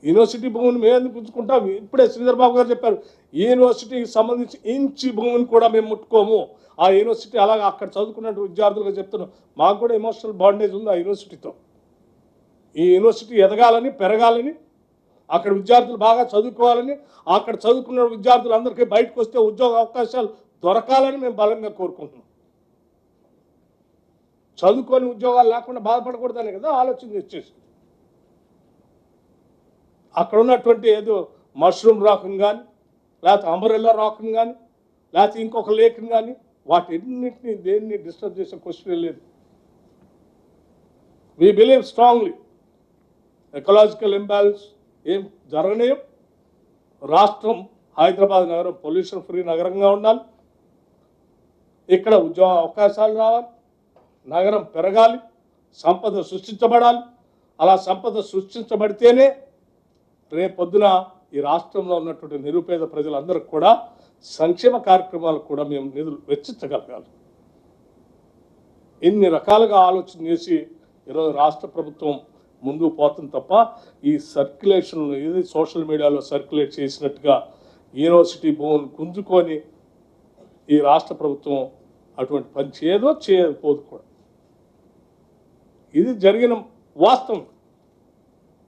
University భూమిని మేము ఎందుకు పుంజుకుంటాం? ఇప్పుడే శ్రీధర్ బాబు గారు చెప్పారు, ఈ యూనివర్సిటీకి సంబంధించి ఇంచి భూమిని కూడా మేము ముట్టుకోము. ఆ యూనివర్సిటీ అలాగే అక్కడ చదువుకున్నట్టు విద్యార్థులుగా చెప్తున్నాం, మాకు కూడా ఎమోషనల్ బాండేజ్ ఉంది ఆ యూనివర్సిటీతో. ఈ యూనివర్సిటీ ఎదగాలని, పెరగాలని, అక్కడ విద్యార్థులు బాగా చదువుకోవాలని, అక్కడ చదువుకున్న విద్యార్థులందరికీ బయటకు వస్తే ఉద్యోగ అవకాశాలు దొరకాలని మేము బలంగా కోరుకుంటున్నాం. చదువుకొని ఉద్యోగాలు లేకుండా బాధపడకూడదని కదా ఆలోచన వచ్చేసి అక్కడ ఉన్నటువంటి ఏదో మష్రూమ్ రాకుని కానీ, లేకపోతే అంబరెల్లా రాకుని కానీ, లేకపోతే ఇంకొక లేక్ని కానీ, వాటిన్నింటినీ దేన్ని డిస్టర్బ్ చేసే క్వశ్చన్ లేదు. We believe strongly ecological imbalance ఏం జరగనేయం. రాష్ట్రం హైదరాబాద్ నగరం పొల్యూషన్ ఫ్రీ నగరంగా ఉండాలి, ఇక్కడ ఉద్యోగ అవకాశాలు రావాలి, నగరం పెరగాలి, సంపద సృష్టించబడాలి. అలా సంపద సృష్టించబడితేనే రేపొద్దున ఈ రాష్ట్రంలో ఉన్నటువంటి నిరుపేద ప్రజలందరికీ కూడా సంక్షేమ కార్యక్రమాలకు కూడా మేము నిధులు వెచ్చించగలగాలి. ఇన్ని రకాలుగా ఆలోచన చేసి ఈరోజు రాష్ట్ర ప్రభుత్వం ముందుకు పోతుంది తప్ప ఈ సర్క్యులేషన్ ఇది సోషల్ మీడియాలో సర్క్యులేట్ చేసినట్టుగా యూనివర్సిటీ భూమిని గుంజుకొని ఈ రాష్ట్ర ప్రభుత్వం అటువంటి పని చేయదో చేయకపోదు కూడా. ఇది జరిగిన వాస్తవం.